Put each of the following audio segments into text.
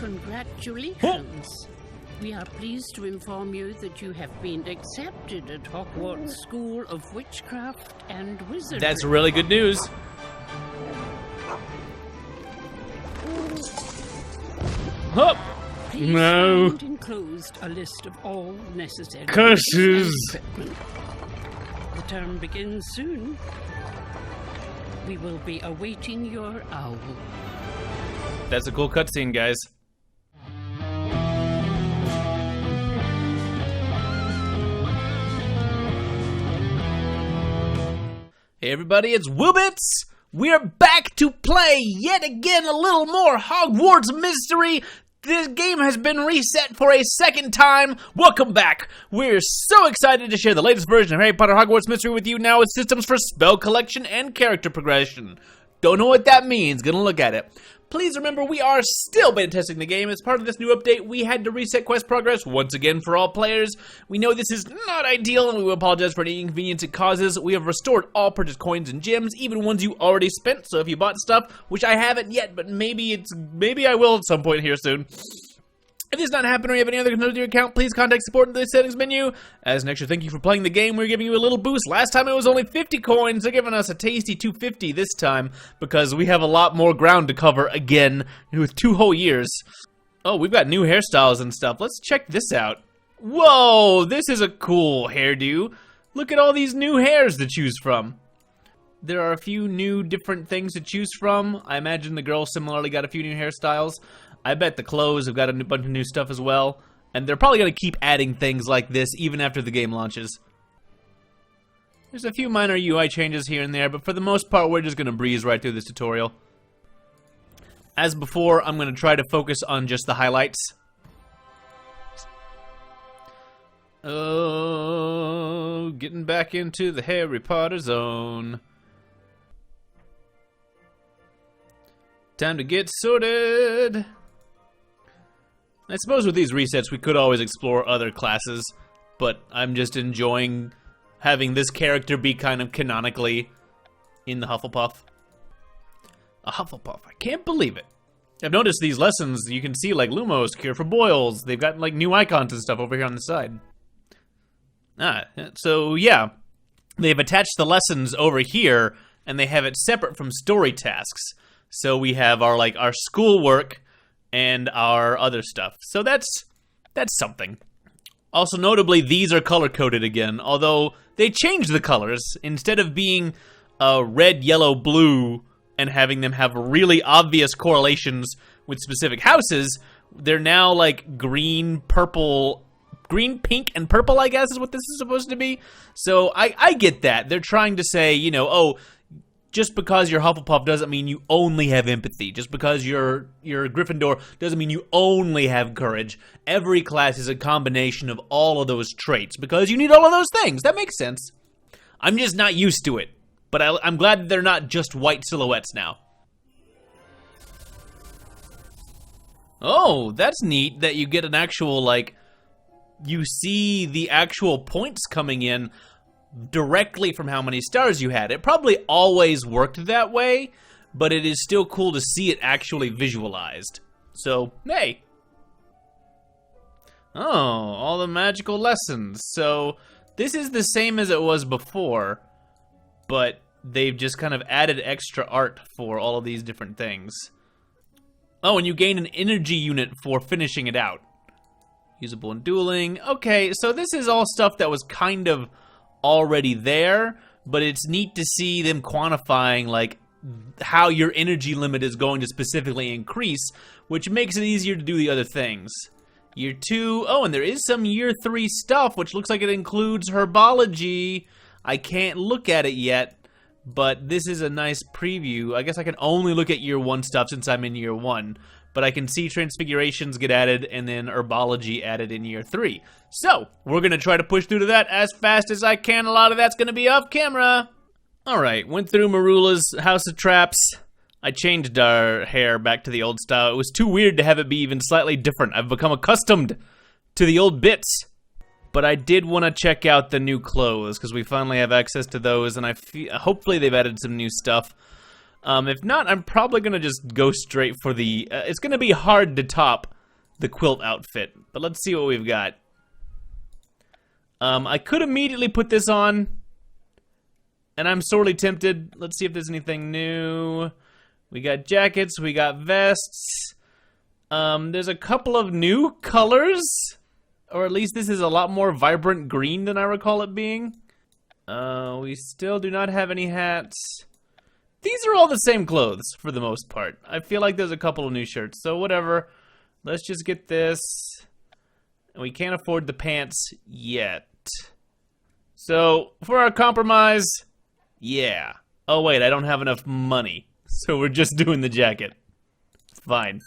Congratulations. We are pleased to inform you that you have been accepted at Hogwarts School of Witchcraft and Wizardry. That's really good news. Oh, Please no. find enclosed a list of all necessary Curses. equipment. The term begins soon. We will be awaiting your owl. That's a cool cutscene, guys. Hey everybody, it's WillBits! We're back to play yet again a little more Hogwarts Mystery! This game has been reset for a second time. Welcome back! We're so excited to share the latest version of Harry Potter Hogwarts Mystery with you now with systems for spell collection and character progression. Don't know what that means, gonna look at it. Please remember, we are still beta testing the game. As part of this new update, we had to reset quest progress once again for all players. We know this is not ideal, and we will apologize for any inconvenience it causes. We have restored all purchased coins and gems, even ones you already spent. So if you bought stuff, which I haven't yet, but maybe I will at some point here soon. If this does not happen or you have any other concerns with your account, please contact support in the settings menu. As an extra thank you for playing the game, we're giving you a little boost. Last time it was only 50 coins. They're giving us a tasty 250 this time because we have a lot more ground to cover again with 2 whole years. Oh, we've got new hairstyles and stuff. Let's check this out. Whoa, this is a cool hairdo. Look at all these new hairs to choose from. There are a few new different things to choose from. I imagine the girls similarly got a few new hairstyles. I bet the clothes have got a bunch of new stuff as well. And they're probably going to keep adding things like this even after the game launches. There's a few minor UI changes here and there, but for the most part, we're just going to breeze right through this tutorial. As before, I'm going to try to focus on just the highlights. Oh, getting back into the Harry Potter zone. Time to get sorted. I suppose with these resets we could always explore other classes, but I'm just enjoying having this character be kind of canonically in the Hufflepuff. A Hufflepuff, I can't believe it. I've noticed these lessons, you can see like Lumos, Cure for Boils, they've got like new icons and stuff over here on the side. So yeah, they've attached the lessons over here and they have it separate from story tasks. So we have our schoolwork and our other stuff. So that's something. Also notably, these are color-coded again, although they changed the colors. Instead of being red, yellow, blue, and having them have really obvious correlations with specific houses, they're now like green, purple, green, pink, and purple, I guess is what this is supposed to be. So I get that. They're trying to say, you know, oh, just because you're Hufflepuff doesn't mean you only have empathy. Just because you're Gryffindor doesn't mean you only have courage. Every class is a combination of all of those traits because you need all of those things. That makes sense. I'm just not used to it. But I'm glad that they're not just white silhouettes now. Oh, that's neat that you get an actual, like, you see the actual points coming in directly from how many stars you had. It probably always worked that way, but it is still cool to see it actually visualized. So, hey. Oh, all the magical lessons. So, this is the same as it was before, but they've just kind of added extra art for all of these different things. Oh, and you gain an energy unit for finishing it out. Usable in dueling. Okay, so this is all stuff that was kind of already there, but it's neat to see them quantifying like how your energy limit is going to specifically increase, which makes it easier to do the other things. Year 2, oh, and there is some Year 3 stuff, which looks like it includes herbology. I can't look at it yet, but this is a nice preview. I guess I can only look at Year 1 stuff since I'm in Year 1. But I can see transfigurations get added and then herbology added in Year 3. So, we're going to try to push through to that as fast as I can. A lot of that's going to be off camera. Alright, went through Marula's House of Traps. I changed our hair back to the old style. It was too weird to have it be even slightly different. I've become accustomed to the old bits. But I did want to check out the new clothes, because we finally have access to those, and hopefully they've added some new stuff. If not, I'm probably gonna just go straight for the... it's gonna be hard to top the quilt outfit, but let's see what we've got. I could immediately put this on, and I'm sorely tempted. Let's see if there's anything new. We got jackets, we got vests. There's a couple of new colors, or at least this is a lot more vibrant green than I recall it being. We still do not have any hats. These are all the same clothes, for the most part. I feel like there's a couple of new shirts, so whatever. Let's just get this. And we can't afford the pants yet. So, for our compromise, yeah. Oh wait, I don't have enough money. So we're just doing the jacket. It's fine.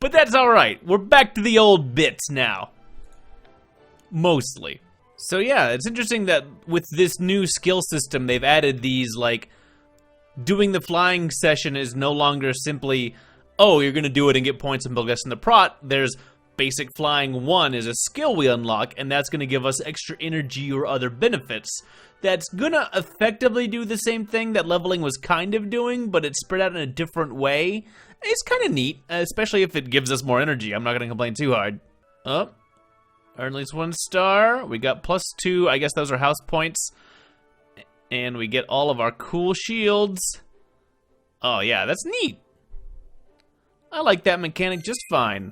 But that's alright. We're back to the old bits now. Mostly. So yeah, it's interesting that with this new skill system, they've added these, like, doing the flying session is no longer simply, oh, you're gonna do it and get points and progress in the prot. There's basic flying 1 is a skill we unlock, and that's gonna give us extra energy or other benefits. That's gonna effectively do the same thing that leveling was kind of doing, but it's spread out in a different way. It's kind of neat, especially if it gives us more energy. I'm not gonna complain too hard. Oh, earn at least 1 star. We got +2, I guess those are house points. And we get all of our cool shields. Oh yeah, that's neat. I like that mechanic just fine.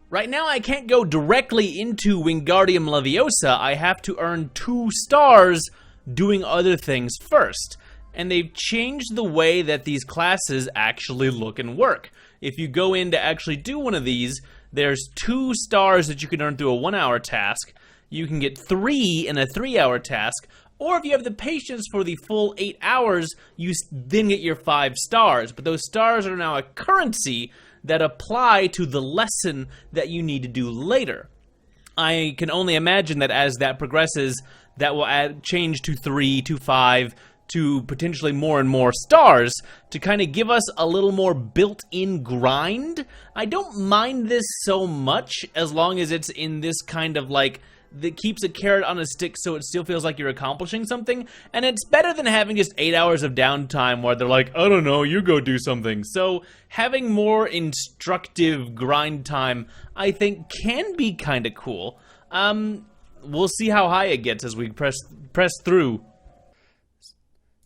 Right now I can't go directly into Wingardium Leviosa. I have to earn 2 stars doing other things first. And they've changed the way that these classes actually look and work. If you go in to actually do one of these, there's 2 stars that you can earn through a 1-hour task. You can get 3 in a 3-hour task. Or if you have the patience for the full 8 hours, you then get your 5 stars. But those stars are now a currency that apply to the lesson that you need to do later. I can only imagine that as that progresses, that will change to 3, to 5, to potentially more and more stars to kind of give us a little more built-in grind. I don't mind this so much as long as it's in this kind of like that keeps a carrot on a stick so it still feels like you're accomplishing something, and it's better than having just 8 hours of downtime where they're like, I don't know, you go do something. So having more instructive grind time, I think, can be kind of cool. We'll see how high it gets as we press through.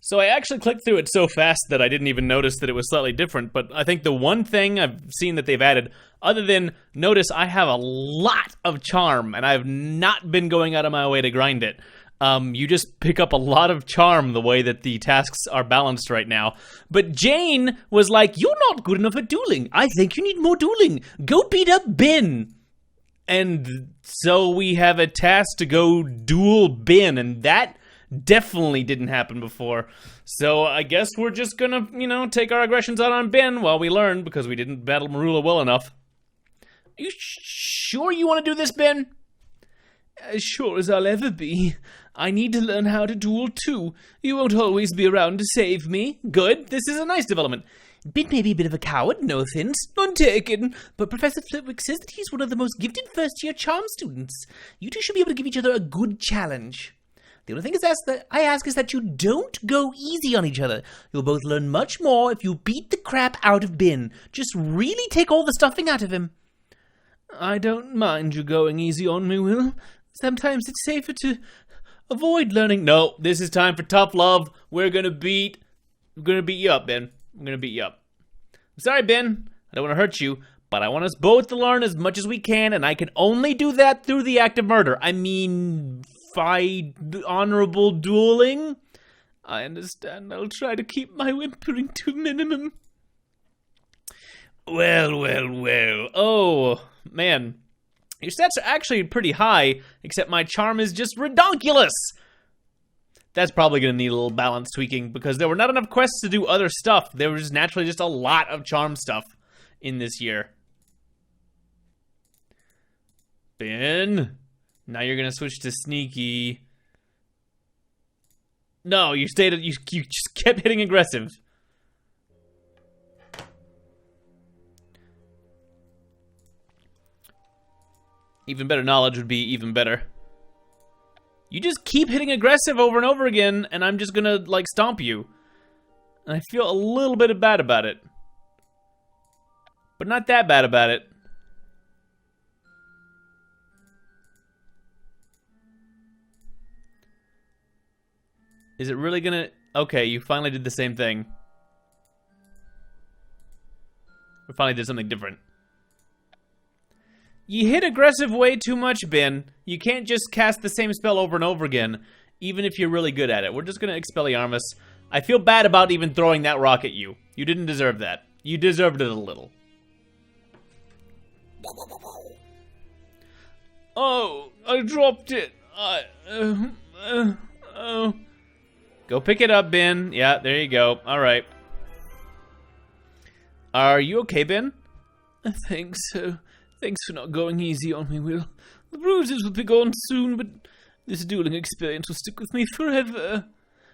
So I actually clicked through it so fast that I didn't even notice that it was slightly different, but I think the one thing I've seen that they've added, other than, notice I have a lot of charm, and I've not been going out of my way to grind it. You just pick up a lot of charm the way that the tasks are balanced right now. But Jane was like, you're not good enough at dueling. I think you need more dueling. Go beat up Ben. And so we have a task to go duel Ben, and that definitely didn't happen before. So I guess we're just gonna, take our aggressions out on Ben while we learn, because we didn't battle Marula well enough. Are you sure you want to do this, Ben? As sure as I'll ever be. I need to learn how to duel too. You won't always be around to save me. Good. This is a nice development. Ben may be a bit of a coward, no offense. None taken. But Professor Flitwick says that he's one of the most gifted first-year charm students. You two should be able to give each other a good challenge. The only thing I ask is that you don't go easy on each other. You'll both learn much more if you beat the crap out of Ben. Just really take all the stuffing out of him. I don't mind you going easy on me, Will. Sometimes it's safer to avoid learning. No, this is time for tough love. We're gonna beat you up, Ben. I'm gonna beat you up. I'm sorry, Ben. I don't want to hurt you, but I want us both to learn as much as we can, and I can only do that through the act of murder. I mean, honorable dueling? I understand. I'll try to keep my whimpering to a minimum. Well. Oh, man. Your stats are actually pretty high, except my charm is just redonkulous. That's probably going to need a little balance tweaking, because there were not enough quests to do other stuff. There was naturally just a lot of charm stuff in this year. Ben? Now you're gonna switch to sneaky. No, you just kept hitting aggressive. Even better knowledge would be even better. You just keep hitting aggressive over and over again, and I'm just gonna, like, stomp you. And I feel a little bit bad about it. But not that bad about it. Is it really gonna... Okay, you finally did the same thing. We finally did something different. You hit aggressive way too much, Ben. You can't just cast the same spell over and over again, even if you're really good at it. We're just gonna Expelliarmus. I feel bad about even throwing that rock at you. You didn't deserve that. You deserved it a little. Oh, I dropped it. Go pick it up, Ben. Yeah, there you go. All right. Are you okay, Ben? Thanks. Thanks for not going easy on me, Will. The bruises will be gone soon, but this dueling experience will stick with me forever.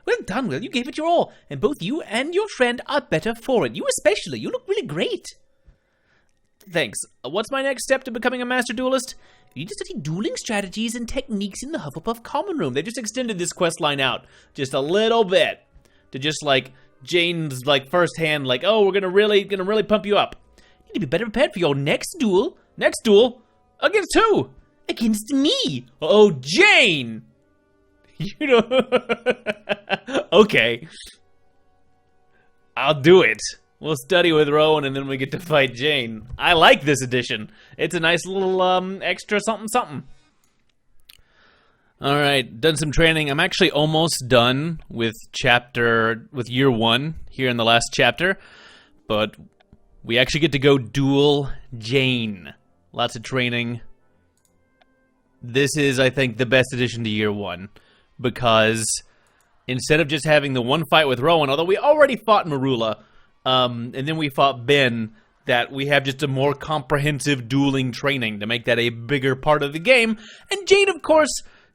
Well done, Will. You gave it your all, and both you and your friend are better for it. You especially. You look really great. Thanks. What's my next step to becoming a master duelist? You need to study dueling strategies and techniques in the Hufflepuff Common Room. They just extended this quest line out just a little bit to just like Jane's like firsthand, like, oh, we're gonna really pump you up. You need to be better prepared for your next duel. Next duel? Against who? Against me. Oh, Jane. You know. Okay. I'll do it. We'll study with Rowan and then we get to fight Jane. I like this edition. It's a nice little extra something something. All right, done some training. I'm actually almost done with year 1 here in the last chapter, but we actually get to go duel Jane. Lots of training. This is, I think, the best addition to year 1 because instead of just having the one fight with Rowan, although we already fought Marula, and then we fought Ben, that we have just a more comprehensive dueling training to make that a bigger part of the game. And Jane, of course,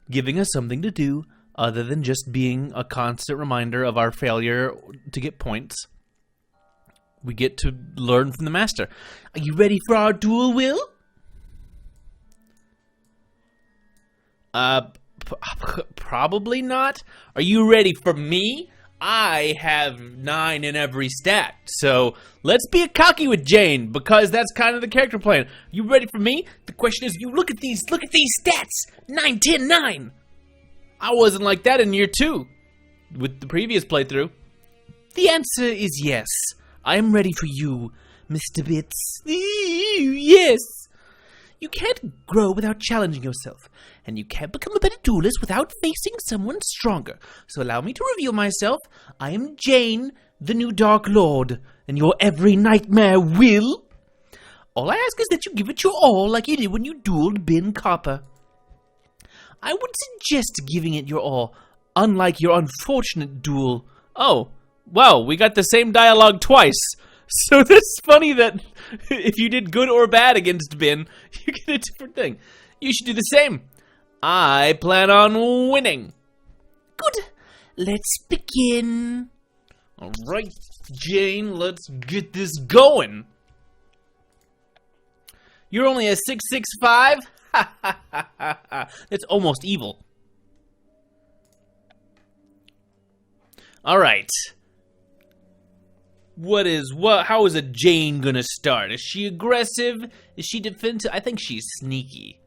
giving us something to do other than just being a constant reminder of our failure to get points. We get to learn from the master. Are you ready for our duel, Will? Probably not. Are you ready for me? I have 9 in every stat, so let's be cocky with Jane, because that's kind of the character plan. You ready for me? The question is, you look at these stats. 9, 10, 9. I wasn't like that in year 2, with the previous playthrough. The answer is yes. I'm ready for you, Mr. Bits. Yes. You can't grow without challenging yourself, and you can't become a better duelist without facing someone stronger. So allow me to reveal myself. I am Jane, the new Dark Lord, and your every nightmare, Will. All I ask is that you give it your all like you did when you dueled Ben Copper. I would suggest giving it your all, unlike your unfortunate duel. Oh, wow, we got the same dialogue twice. So that's funny that if you did good or bad against Ben, you get a different thing. You should do the same. I plan on winning. Good. Let's begin. All right, Jane, let's get this going. You're only a 6'6"5"? Ha ha ha ha ha. That's almost evil. All right. How is a Jane gonna start? Is she aggressive? Is she defensive? I think she's sneaky.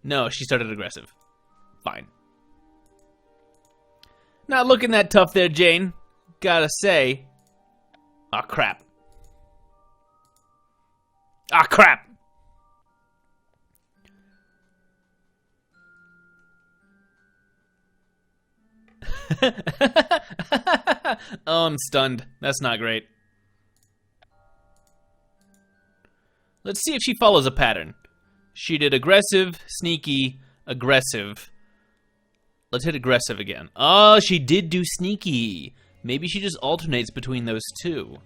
No, she started aggressive. Fine. Not looking that tough there, Jane. Gotta say. Aw, crap. Ah, crap! Oh, I'm stunned. That's not great. Let's see if she follows a pattern. She did aggressive, sneaky, aggressive. Let's hit aggressive again. Oh, she did do sneaky. Maybe she just alternates between those two.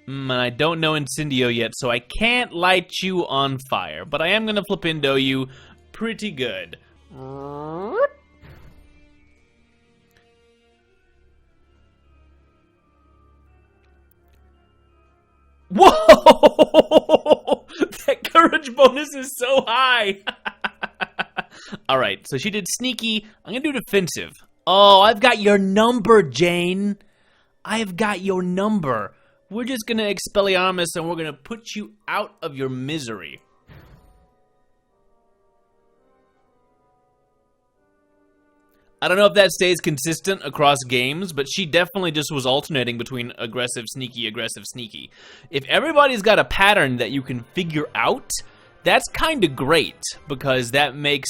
And I don't know Incendio yet, so I can't light you on fire. But I am going to Flipindo you pretty good. Whoa! That courage bonus is so high! Alright, so she did sneaky. I'm gonna do defensive. Oh, I've got your number, Jane. I have got your number. We're just gonna Expelliarmus and we're gonna put you out of your misery. I don't know if that stays consistent across games, but she definitely just was alternating between aggressive, sneaky, aggressive, sneaky. If everybody's got a pattern that you can figure out, that's kind of great, because that makes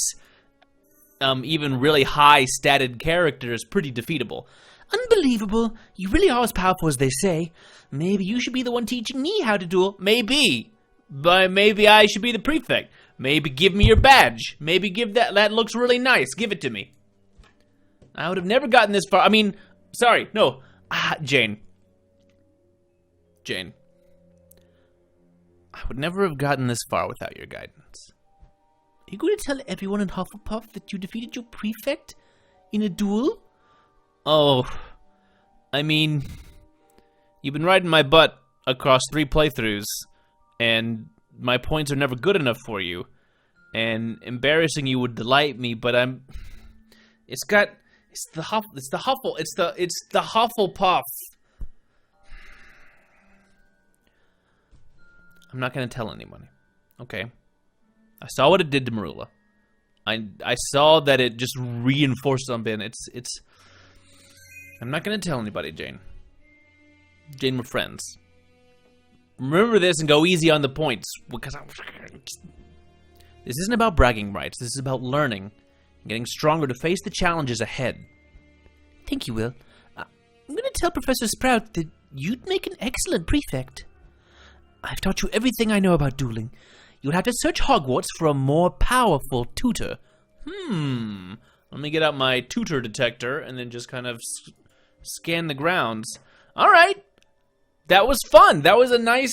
even really high-statted characters pretty defeatable. Unbelievable. You really are as powerful as they say. Maybe you should be the one teaching me how to duel. Maybe. But maybe I should be the prefect. Maybe give me your badge. Maybe give that looks really nice. Give it to me. I would have never gotten this far. I mean, sorry, no. Jane. Jane. I would never have gotten this far without your guidance. Are you going to tell everyone in Hufflepuff that you defeated your prefect in a duel? Oh, I mean, you've been riding my butt across 3 playthroughs, and my points are never good enough for you, and embarrassing you would delight me, but it's the Hufflepuff. I'm not gonna tell anyone. Okay. I saw what it did to Marula. I saw that it just reinforced on Ben. I'm not gonna tell anybody, Jane. Jane, we're friends. Remember this and go easy on the points, because this isn't about bragging rights. This is about learning and getting stronger to face the challenges ahead. Thank you, Will. I'm gonna tell Professor Sprout that you'd make an excellent prefect. I've taught you everything I know about dueling. You'd have to search Hogwarts for a more powerful tutor. Let me get out my tutor detector and then just kind of scan the grounds. All right. That was fun. That was a nice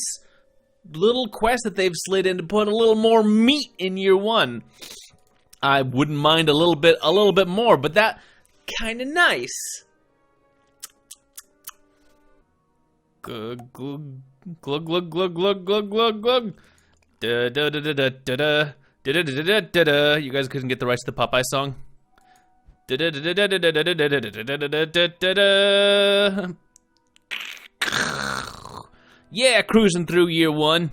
little quest that they've slid in to put a little more meat in year 1. I wouldn't mind a little bit more, but that kind of nice. Glug glug glug glug glug glug glug glug glug. Da da da da da da da da da da da. You guys couldn't get the rights to the Popeye song. Da da da da da da da da da da da da da. Yeah, cruising through year 1.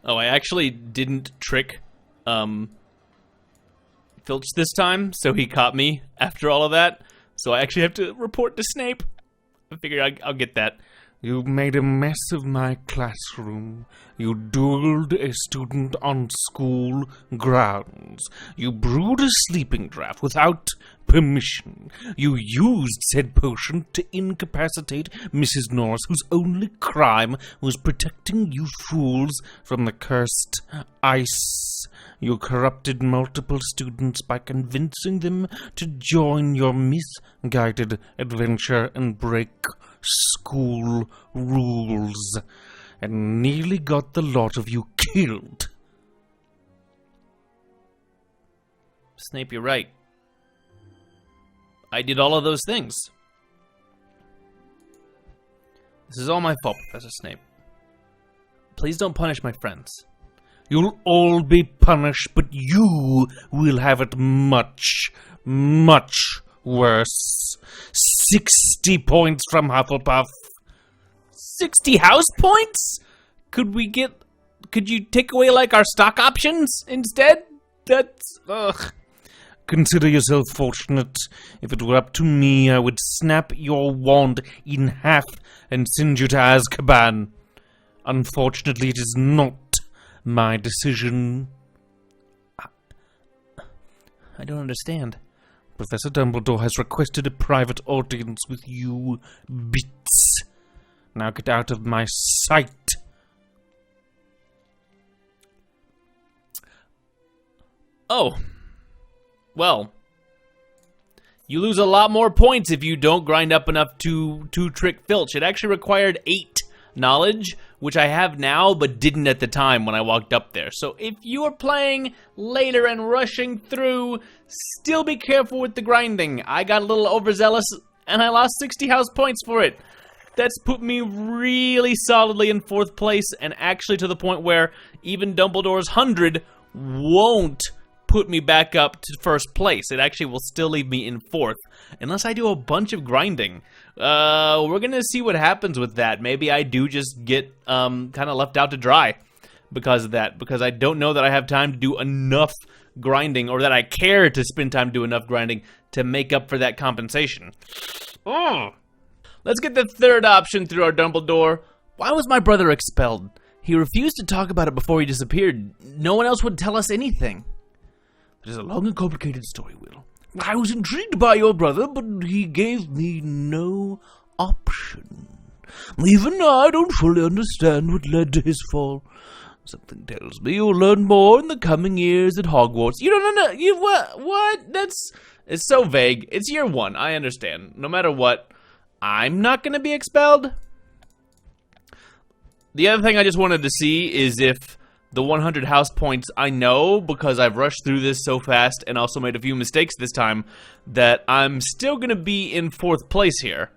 Oh, I actually didn't trick Filch this time, so he caught me after all of that. So I actually have to report to Snape. I figure I'll get that. You made a mess of my classroom. You dueled a student on school grounds. You brewed a sleeping draught without permission. You used said potion to incapacitate Mrs. Norris, whose only crime was protecting you fools from the cursed ice. You corrupted multiple students by convincing them to join your misguided adventure and break school rules, and nearly got the lot of you killed. Snape, you're right. I did all of those things. This is all my fault, Professor Snape. Please don't punish my friends. You'll all be punished, but you will have it much, much worse. 60 points from Hufflepuff. 60 house points? Could you take away, like, our stock options instead? That's, ugh. Consider yourself fortunate. If it were up to me, I would snap your wand in half and send you to Azkaban. Unfortunately, it is not my decision. I don't understand. Professor Dumbledore has requested a private audience with you, Bits. Now get out of my sight. Oh. Well. You lose a lot more points if you don't grind up enough to trick Filch. It actually required 8 knowledge, which I have now, but didn't at the time when I walked up there. So if you are playing later and rushing through, still be careful with the grinding. I got a little overzealous, and I lost 60 house points for it. That's put me really solidly in 4th place, and actually to the point where even Dumbledore's 100 won't put me back up to first place. It actually will still leave me in fourth, unless I do a bunch of grinding. We're gonna see what happens with that. Maybe I do just get kind of left out to dry because of that, because I don't know that I have time to do enough grinding, or that I care to spend time to do enough grinding to make up for that compensation. Oh. Let's get the third option through our Dumbledore. Why was my brother expelled? He refused to talk about it before he disappeared. No one else would tell us anything. It is a long and complicated story, Will. I was intrigued by your brother, but he gave me no option. Even I don't fully understand what led to his fall. Something tells me you'll learn more in the coming years at Hogwarts. You don't know. You what? It's so vague. It's year one. I understand. No matter what, I'm not going to be expelled. The other thing I just wanted to see is if the 100 house points, I know because I've rushed through this so fast and also made a few mistakes this time, that I'm still going to be in fourth place here.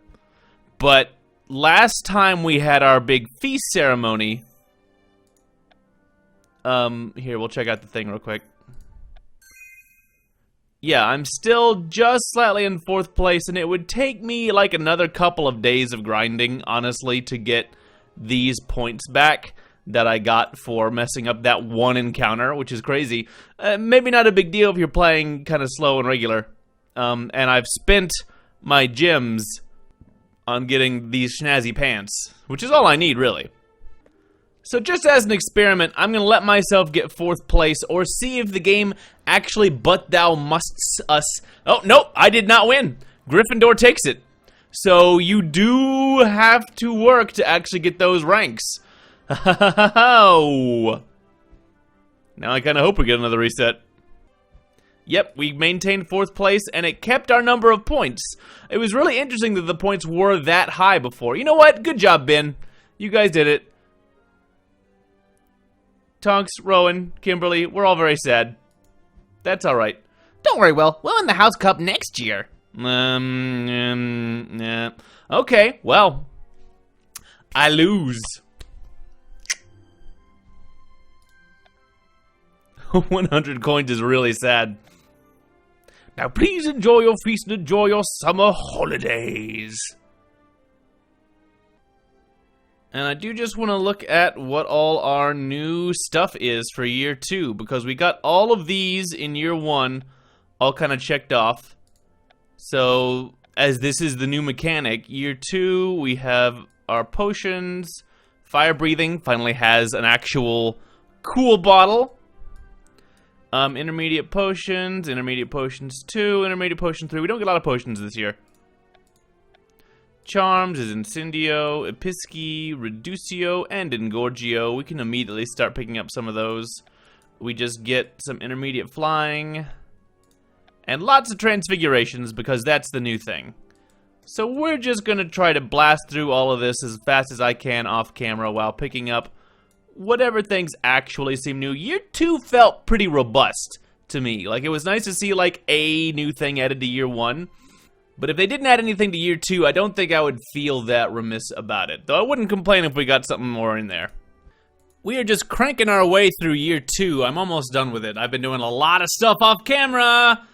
But last time we had our big feast ceremony, here, we'll check out the thing real quick. Yeah, I'm still just slightly in fourth place, and it would take me like another couple of days of grinding, honestly, to get these points back that I got for messing up that one encounter, which is crazy. Maybe not a big deal if you're playing kind of slow and regular. And I've spent my gems on getting these snazzy pants, which is all I need, really. So just as an experiment, I'm going to let myself get fourth place, or see if the game actually but thou musts us. Oh, nope, I did not win. Gryffindor takes it. So you do have to work to actually get those ranks. Now I kind of hope we get another reset. Yep, we maintained fourth place, and it kept our number of points. It was really interesting that the points were that high before. You know what? Good job, Ben. You guys did it. Tonks, Rowan, Kimberly, we're all very sad. That's alright. Don't worry, Will. We'll win the House Cup next year. Yeah. Okay, well, I lose. 100 coins is really sad. Now please enjoy your feast and enjoy your summer holidays. And I do just want to look at what all our new stuff is for year 2, because we got all of these in year 1 all kind of checked off. So, as this is the new mechanic, year 2 we have our potions. Fire breathing finally has an actual cool bottle. Intermediate potions 2, intermediate potion 3. We don't get a lot of potions this year. Charms is Incendio, Episci, Reducio, and Engorgio. We can immediately start picking up some of those. We just get some intermediate flying. And lots of transfigurations, because that's the new thing. So we're just going to try to blast through all of this as fast as I can off camera while picking up whatever things actually seem new. Year 2 felt pretty robust to me. Like, it was nice to see, like, a new thing added to year 1. But if they didn't add anything to year 2, I don't think I would feel that remiss about it. Though I wouldn't complain if we got something more in there. We are just cranking our way through year 2. I'm almost done with it. I've been doing a lot of stuff off camera.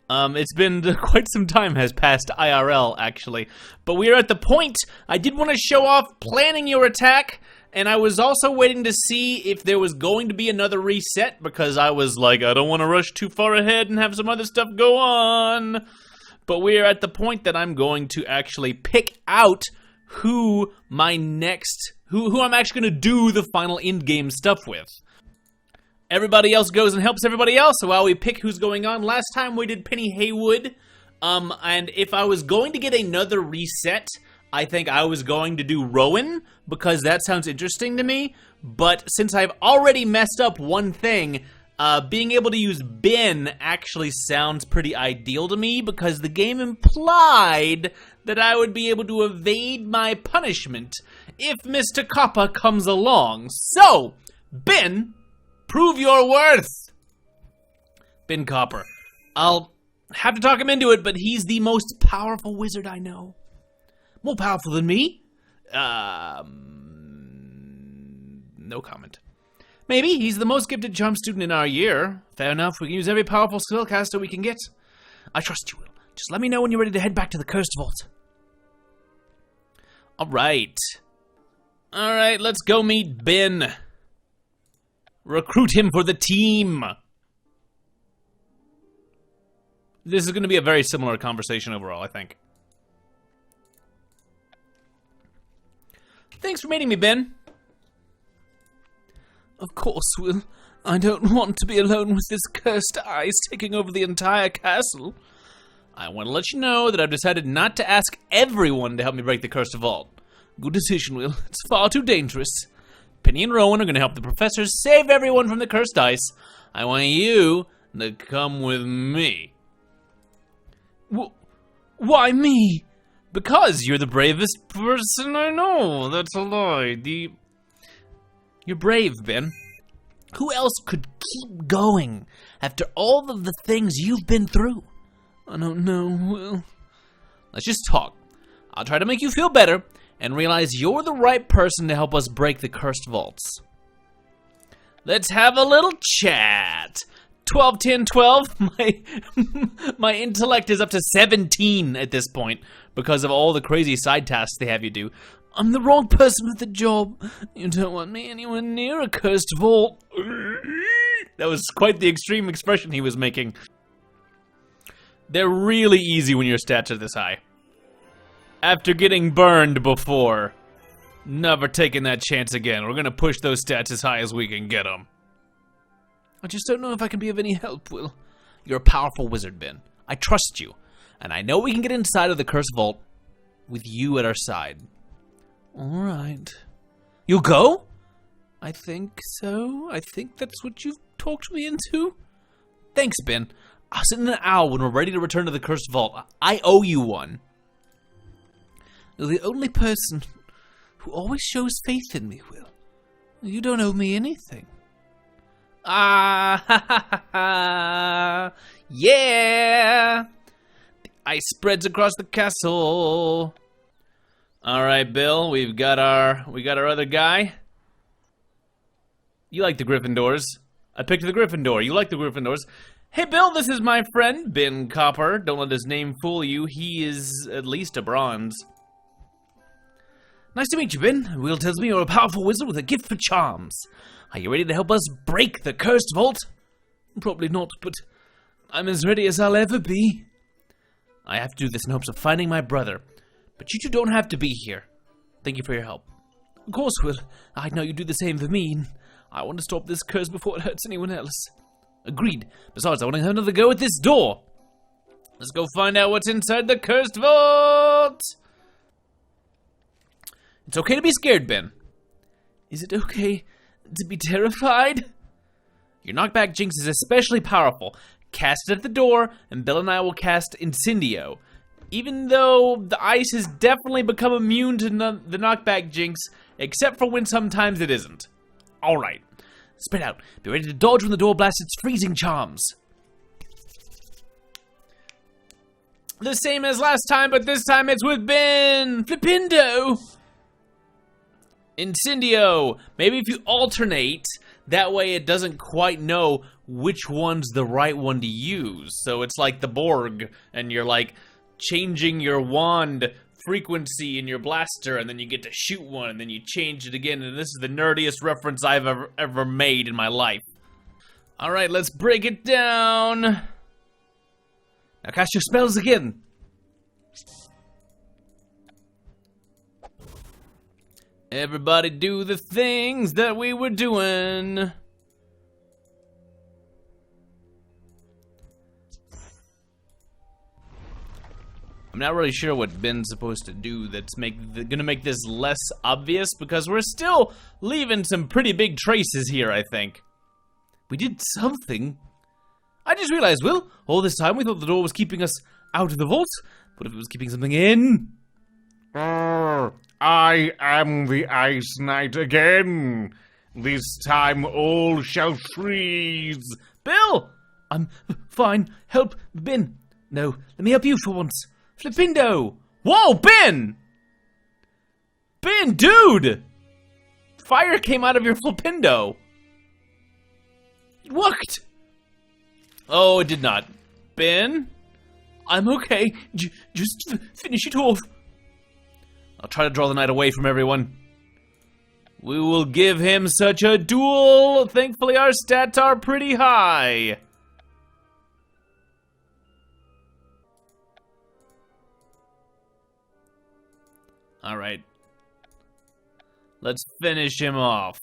It's been quite some time has passed IRL, actually. But we are at the point I did want to show off planning your attack. And I was also waiting to see if there was going to be another reset, because I was like, I don't want to rush too far ahead and have some other stuff go on. But we're at the point that I'm going to actually pick out who my next, who I'm actually going to do the final in-game stuff with. Everybody else goes and helps everybody else while we pick who's going on. Last time we did Penny Haywood, and if I was going to get another reset, I think I was going to do Rowan, because that sounds interesting to me. But since I've already messed up one thing, being able to use Ben actually sounds pretty ideal to me, because the game implied that I would be able to evade my punishment if Mr. Copper comes along. So, Ben, prove your worth. Ben Copper. I'll have to talk him into it, but he's the most powerful wizard I know. More powerful than me? No comment. Maybe. He's the most gifted charm student in our year. Fair enough. We can use every powerful spellcaster we can get. I trust you, Will. Just let me know when you're ready to head back to the Cursed Vault. Alright. Alright, let's go meet Ben. Recruit him for the team. This is going to be a very similar conversation overall, I think. Thanks for meeting me, Ben. Of course, Will. I don't want to be alone with this cursed ice taking over the entire castle. I want to let you know that I've decided not to ask everyone to help me break the Cursed Vault. Good decision, Will. It's far too dangerous. Penny and Rowan are going to help the professors save everyone from the cursed ice. I want you to come with me. Why me? Because you're the bravest person I know. That's a lie. You're brave, Ben. Who else could keep going after all of the things you've been through? I don't know, Will. Let's just talk. I'll try to make you feel better and realize you're the right person to help us break the cursed vaults. Let's have a little chat. 12, 10, 12. My intellect is up to 17 at this point because of all the crazy side tasks they have you do. I'm the wrong person for the job. You don't want me anywhere near a cursed vault. That was quite the extreme expression he was making. They're really easy when your stats are this high. After getting burned before, never taking that chance again. We're gonna push those stats as high as we can get them. I just don't know if I can be of any help, Will. You're a powerful wizard, Ben. I trust you, and I know we can get inside of the cursed vault with you at our side. All right. You'll go? I think so. I think that's what you've talked me into. Thanks, Ben. I'll send in an owl when we're ready to return to the cursed vault. I owe you one. You're the only person who always shows faith in me, Will. You don't owe me anything. Ah, ha, ha, ha, ha. Yeah! The ice spreads across the castle. All right, Bill, we got our other guy. You like the Gryffindors. I picked the Gryffindor. You like the Gryffindors. Hey, Bill, this is my friend, Ben Copper. Don't let his name fool you. He is at least a bronze. Nice to meet you, Ben. Will tells me you're a powerful wizard with a gift for charms. Are you ready to help us break the cursed vault? Probably not, but I'm as ready as I'll ever be. I have to do this in hopes of finding my brother, but you two don't have to be here. Thank you for your help. Of course, Will. I know you do the same for me. I want to stop this curse before it hurts anyone else. Agreed. Besides, I want to have another go at this door. Let's go find out what's inside the cursed vault. It's okay to be scared, Ben. Is it okay to be terrified? Your knockback jinx is especially powerful. Cast it at the door, and Bill and I will cast Incendio. Even though the ice has definitely become immune to the knockback jinx, except for when sometimes it isn't. Alright. Spread out. Be ready to dodge when the door blasts its freezing charms. The same as last time, but this time it's with Ben! Flipindo! Incendio! Maybe if you alternate, that way it doesn't quite know which one's the right one to use. So it's like the Borg, and you're like changing your wand frequency in your blaster, and then you get to shoot one, and then you change it again, and this is the nerdiest reference I've ever made in my life. Alright, let's break it down. Now cast your spells again. Everybody do the things that we were doing. I'm not really sure what Ben's supposed to do that's gonna make this less obvious, because we're still leaving some pretty big traces here, I think. We did something. I just realized, Will, all this time we thought the door was keeping us out of the vault. What if it was keeping something in? I am the Ice Knight again. This time all shall freeze. Bill! I'm fine. Help, Ben. No, let me help you for once. Flipindo! Whoa, Ben! Ben, dude! Fire came out of your Flipindo. It worked! Oh, it did not. Ben? I'm okay. Just finish it off. I'll try to draw the night away from everyone. We will give him such a duel. Thankfully, our stats are pretty high. All right. Let's finish him off.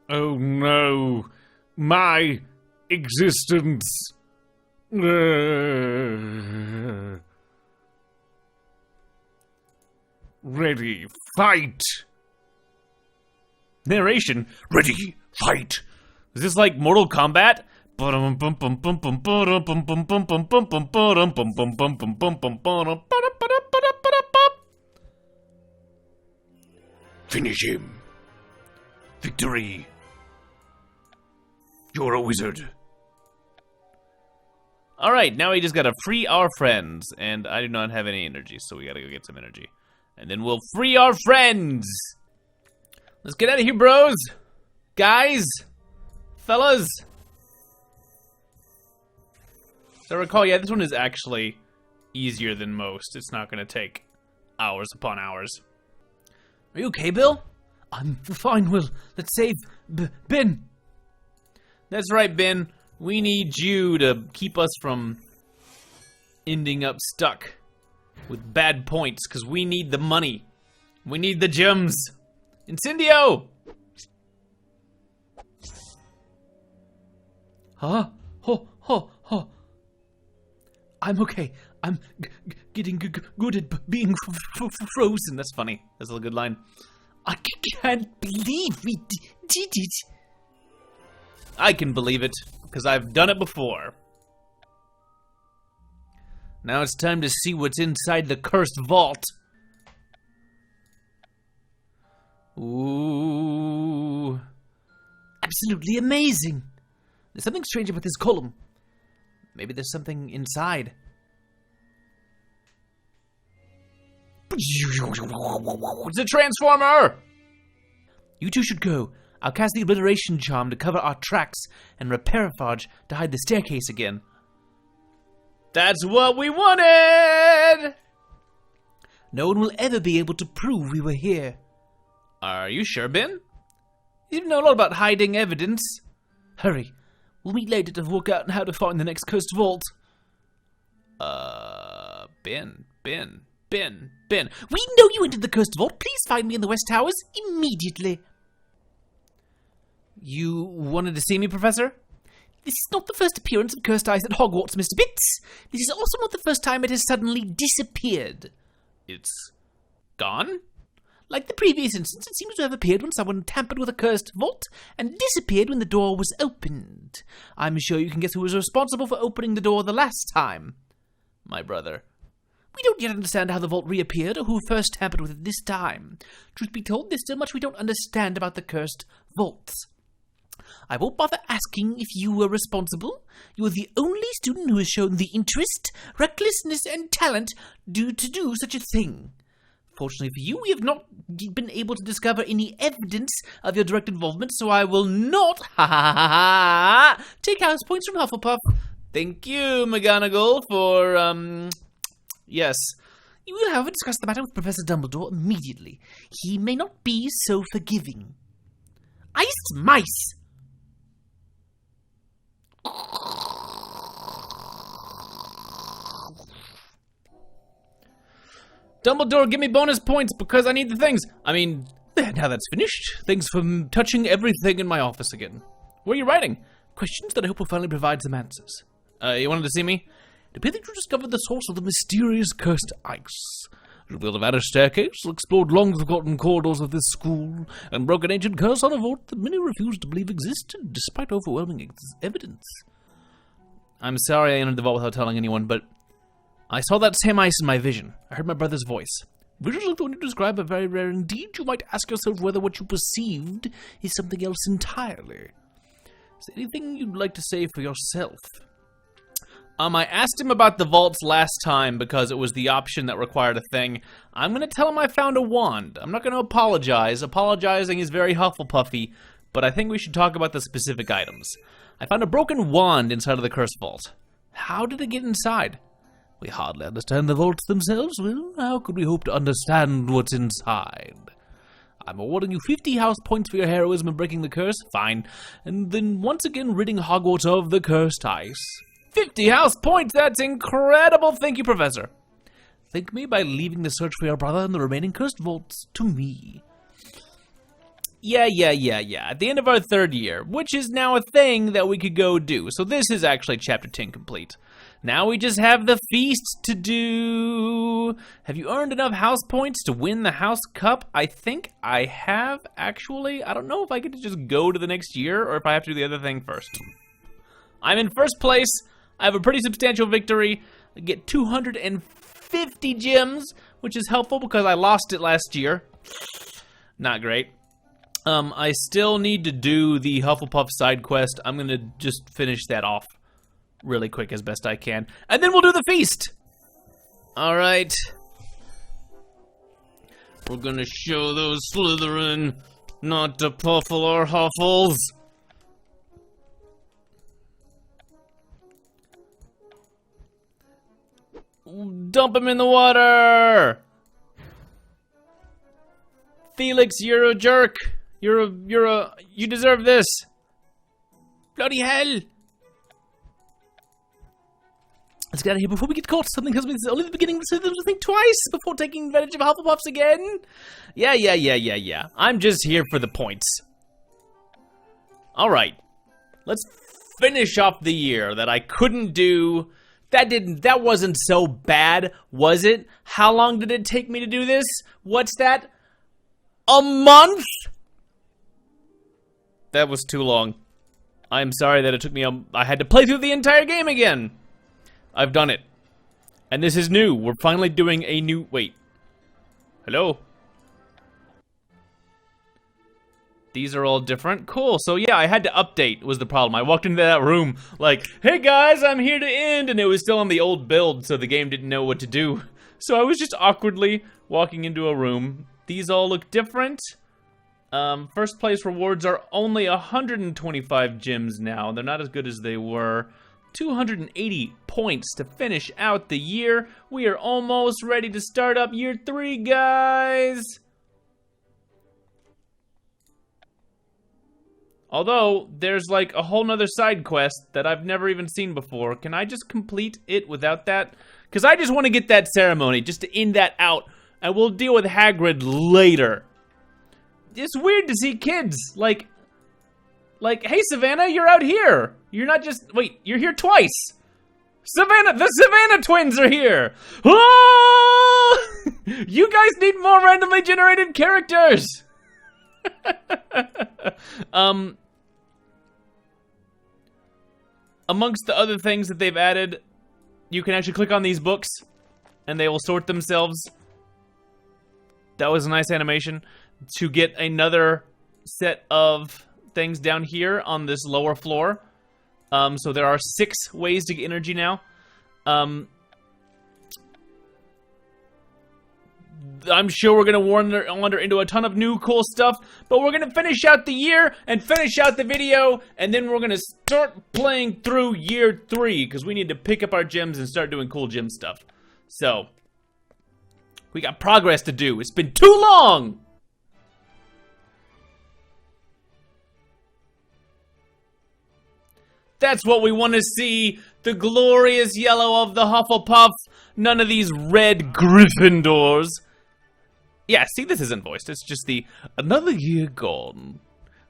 Oh no, my existence. Ready, fight. Narration. Ready, fight. Is this like Mortal Kombat? Finish him. Victory. You're a wizard. Alright, now we just gotta free our friends. And I do not have any energy, so we gotta go get some energy. And then we'll free our friends! Let's get out of here, bros! Guys! Fellas! So I recall, yeah, this one is actually easier than most. It's not gonna take hours upon hours. Are you okay, Bill? I'm fine, Will. Let's save Ben. That's right, Ben. We need you to keep us from ending up stuck with bad points, because we need the money. We need the gems. Incendio! Huh? Ho, ho, ho. I'm okay. I'm getting good at being frozen. That's funny. That's a good line. I can't believe we did it. I can believe it, because I've done it before. Now it's time to see what's inside the cursed vault. Ooh. Absolutely amazing. There's something strange about this column. Maybe there's something inside. It's a transformer! You two should go. I'll cast the obliteration charm to cover our tracks and repairifage to hide the staircase again. That's what we wanted! No one will ever be able to prove we were here. Are you sure, Ben? You know a lot about hiding evidence. Hurry. We'll meet later to work out how to find the next cursed vault. Ben. We know you entered the cursed vault. Please find me in the West Towers immediately. You wanted to see me, Professor? This is not the first appearance of cursed eyes at Hogwarts, Mr. Bits. This is also not the first time it has suddenly disappeared. It's gone? Like the previous instance, it seems to have appeared when someone tampered with a cursed vault and disappeared when the door was opened. I'm sure you can guess who was responsible for opening the door the last time. My brother. We don't yet understand how the vault reappeared or who first tampered with it this time. Truth be told, there's still much we don't understand about the cursed vaults. I won't bother asking if you were responsible. You are the only student who has shown the interest, recklessness, and talent to do such a thing. Fortunately for you, we have not been able to discover any evidence of your direct involvement, so I will not take house points from Hufflepuff. Thank you, McGonagall, for, yes. You will, however, discuss the matter with Professor Dumbledore immediately. He may not be so forgiving. Ice mice! Dumbledore, give me bonus points because I need the things. I mean, now that's finished. Thanks for touching everything in my office again. What are you writing? Questions that I hope will finally provide some answers. You wanted to see me? It appears that you discovered the source of the mysterious cursed ice. You built a vanished staircase, explored long-forgotten corridors of this school, and broke an ancient curse on a vault that many refused to believe existed, despite overwhelming evidence. I'm sorry I entered the vault without telling anyone, but I saw that same ice in my vision. I heard my brother's voice. Visions like the one you describe are very rare indeed. You might ask yourself whether what you perceived is something else entirely. Is there anything you'd like to say for yourself? I asked him about the vaults last time because it was the option that required a thing. I'm gonna tell him I found a wand. I'm not gonna apologize. Apologizing is very Hufflepuffy, but I think we should talk about the specific items. I found a broken wand inside of the cursed vault. How did it get inside? We hardly understand the vaults themselves. Well, how could we hope to understand what's inside? I'm awarding you 50 house points for your heroism in breaking the curse. Fine. And then once again ridding Hogwarts of the cursed ice. 50 house points! That's incredible! Thank you, Professor. Thank me by leaving the search for your brother and the remaining cursed vaults to me. Yeah. At the end of our 3rd year, which is now a thing that we could go do. So this is actually Chapter 10 complete. Now we just have the feast to do. Have you earned enough house points to win the House Cup? I think I have, actually. I don't know if I get to just go to the next year or if I have to do the other thing first. I'm in first place. I have a pretty substantial victory. I get 250 gems, which is helpful because I lost it last year. Not great. I still need to do the Hufflepuff side quest. I'm gonna just finish that off really quick as best I can. And then we'll do the feast! Alright. We're gonna show those Slytherin not to puffle our Huffles. Dump him in the water! Felix, you're a jerk! You deserve this! Bloody hell! Let's get out of here before we get caught. Something tells me this is only the beginning, so there's think twice before taking advantage of Hufflepuffs again. Yeah. I'm just here for the points. Alright. Let's finish off the year that I couldn't do. That wasn't so bad, was it? How long did it take me to do this? What's that? A month? That was too long. I'm sorry that it took me I had to play through the entire game again. I've done it. And this is new. We're finally doing a new... Wait. Hello? These are all different? Cool. So yeah, I had to update was the problem. I walked into that room like, hey guys, I'm here to end. And it was still on the old build, so the game didn't know what to do. So I was just awkwardly walking into a room. These all look different. First place rewards are only 125 gems now. They're not as good as they were. 280 points to finish out the year. We are almost ready to start up year 3, guys. Although, there's like a whole nother side quest that I've never even seen before. Can I just complete it without that? Because I just want to get that ceremony, just to end that out. And we'll deal with Hagrid later. It's weird to see kids, like, hey, Savannah, you're out here. You're not just, wait, you're here twice. Savannah, the Savannah twins are here. Oh! You guys need more randomly generated characters. Amongst the other things that they've added, you can actually click on these books and they will sort themselves. That was a nice animation to get another set of things down here on this lower floor. So there are 6 ways to get energy now. I'm sure we're going to wander into a ton of new cool stuff, but we're going to finish out the year and finish out the video, and then we're going to start playing through year 3, because we need to pick up our gems and start doing cool gem stuff. So, we got progress to do. It's been too long! That's what we want to see. The glorious yellow of the Hufflepuff. None of these red Gryffindors. Yeah, see, this isn't voiced. It's just the another year gone.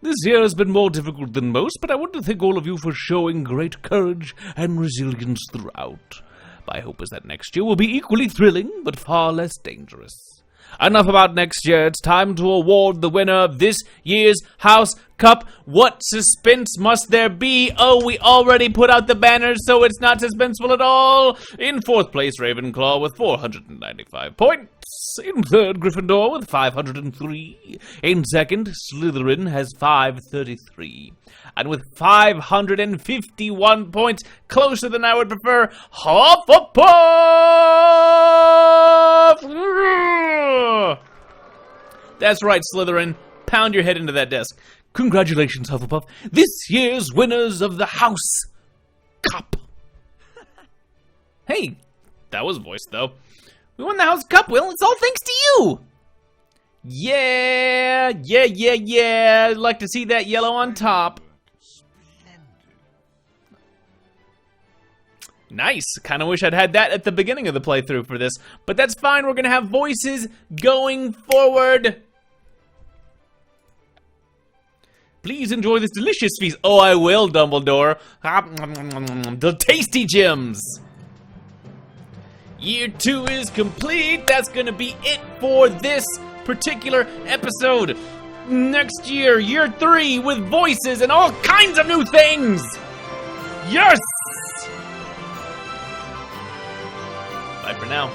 This year has been more difficult than most, but I want to thank all of you for showing great courage and resilience throughout. My hope is that next year will be equally thrilling, but far less dangerous. Enough about next year. It's time to award the winner of this year's House Cup. What suspense must there be? Oh, we already put out the banners, so it's not suspenseful at all. In 4th place, Ravenclaw with 495 points. In 3rd, Gryffindor with 503. In 2nd, Slytherin has 533. And with 551 points, closer than I would prefer, Hufflepuff! That's right, Slytherin. Pound your head into that desk. Congratulations, Hufflepuff. This year's winners of the House Cup. Hey, that was voiced, though. We won the House Cup, Will. It's all thanks to you. Yeah. I'd like to see that yellow on top. Nice. Kind of wish I'd had that at the beginning of the playthrough for this, but that's fine. We're going to have voices going forward. Please enjoy this delicious feast. Oh, I will, Dumbledore. The tasty gems. Year 2 is complete. That's going to be it for this particular episode. Next year, year 3 with voices and all kinds of new things. Yes! Bye for now.